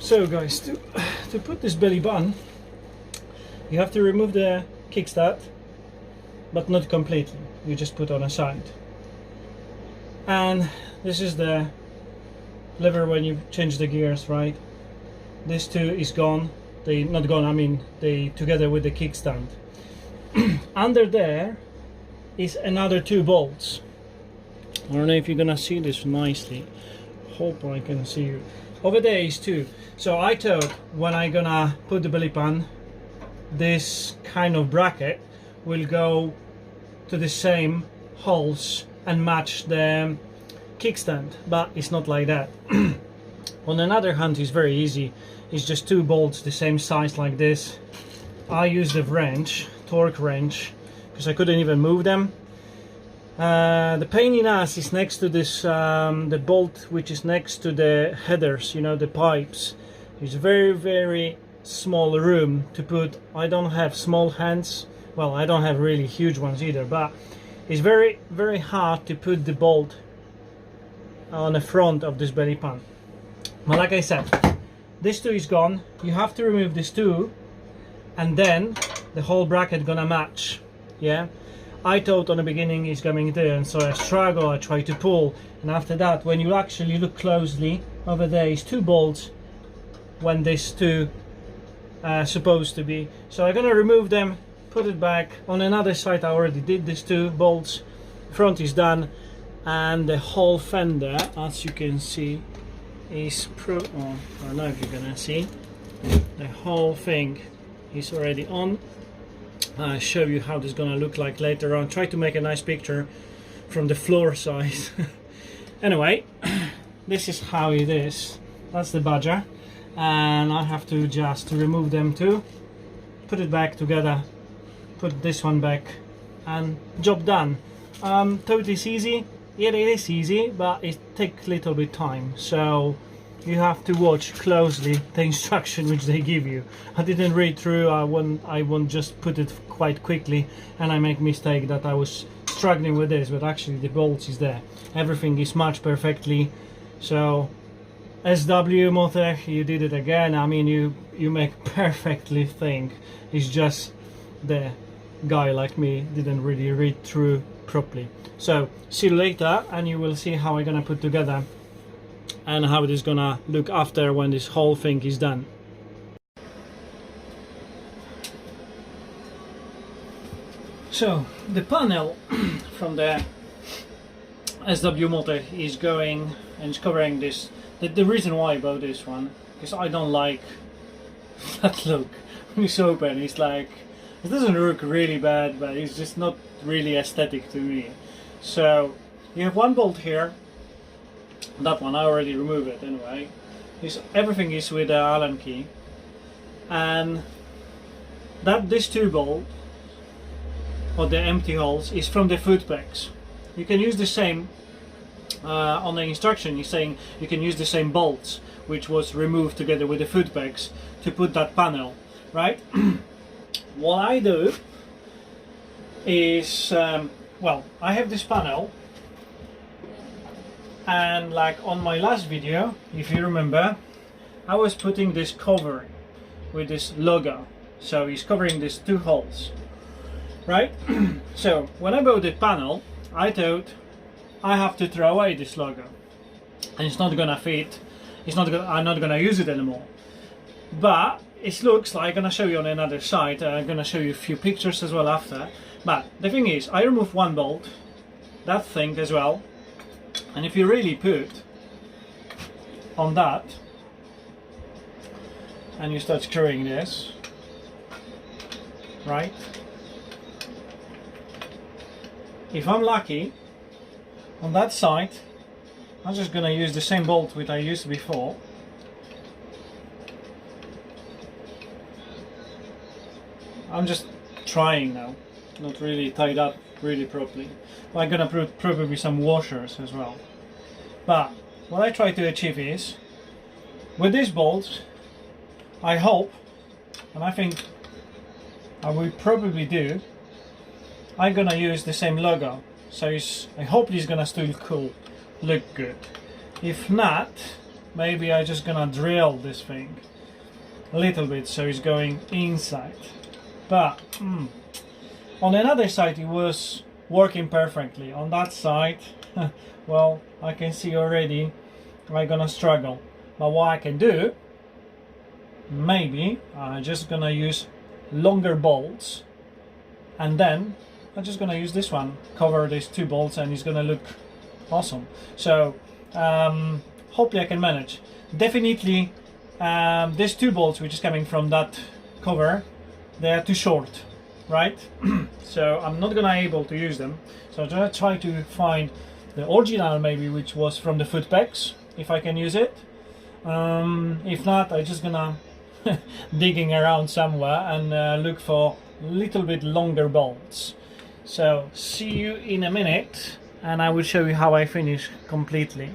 So guys, to put this belly button, you have to remove the kickstart, but not completely. You just put on a side. And this is the lever when you change the gears, right? This too is gone. They not gone, I mean they together with the kickstand. Under there is another 2 bolts. I don't know if you're gonna see this nicely. Hope I can see you. Over there is 2. So I thought when I'm gonna put the belly pan, this kind of bracket will go to the same holes and match the kickstand, but it's not like that. On another hand, it's very easy. It's just 2 bolts the same size like this. I used the wrench, torque wrench, because I couldn't even move them. The pain in ass is next to this, the bolt which is next to the headers, you know, the pipes. It's very small room to put. I don't have small hands, well, I don't have really huge ones either, but it's very hard to put the bolt on the front of this belly pan. But like I said, this 2 is gone. You have to remove this 2 and then the whole bracket gonna match. Yeah, I thought on the beginning it's coming there, and so I struggle, I try to pull, and after that when you actually look closely, over there is 2 bolts when this 2 supposed to be. So I'm gonna remove them, put it back. On another side I already did these 2 bolts. Front is done, and the whole fender, as you can see, is I don't know if you're gonna see, the whole thing is already on. I'll show you how this is gonna look like later on. Try to make a nice picture from the floor side. Anyway, this is how it is. That's the Badger, and I have to just remove them too, put it back together, put this one back, and job done. Totally easy. Yeah, it is easy, but it takes a little bit time, so you have to watch closely the instruction which they give you. I didn't read through. I won't just put it quite quickly, and I make mistake that I was struggling with this, but actually the bolts is there. Everything is matched perfectly. So SW-Motech, you did it again. I mean, you make perfectly thing. It's just the guy like me didn't really read through properly. So see you later, and you will see how I'm gonna put together and how it is gonna look after when this whole thing is done. So the panel from the SW-Motech is going and it's covering this. The reason why I bought this one, because I don't like that look when it's open. It's like, it doesn't look really bad, but it's just not really aesthetic to me. So you have 1 bolt here. That one I already removed it anyway. Everything is with the Allen key, and this 2 bolt or the empty holes is from the foot pegs. You can use the same on the instruction. He's saying you can use the same bolts which was removed together with the foot pegs to put that panel, right? What I do is, well, I have this panel, and like on my last video, if you remember, I was putting this cover with this logo, so it's covering these 2 holes, right? So when I bought the panel, I thought I have to throw away this logo, and it's not gonna fit. I'm not gonna use it anymore. But it looks like, I'm gonna show you on another side. I'm gonna show you a few pictures as well after. But the thing is, I removed 1 bolt, that thing as well, and if you really put on that and you start screwing this, right? If I'm lucky, on that side, I'm just gonna use the same bolt which I used before. I'm just trying now, not really tied up really properly. I'm gonna put probably some washers as well. But what I try to achieve is, with these bolts, I hope, and I think I will probably do, I'm gonna use the same logo. So I hope it's gonna still look good. If not, maybe I just gonna drill this thing a little bit so it's going inside. But on another side it was working perfectly. On that side, well, I can see already I'm gonna struggle. But what I can do, maybe I'm just gonna use longer bolts, and then I'm just gonna use this one, cover these 2 bolts, and it's gonna look awesome. So hopefully I can manage. Definitely these 2 bolts which is coming from that cover, they are too short, right? So I'm not gonna able to use them. So I'm gonna try to find the original, maybe, which was from the foot pegs, if I can use it. If not, I'm just gonna digging around somewhere and look for a little bit longer bolts. So see you in a minute, and I will show you how I finish completely.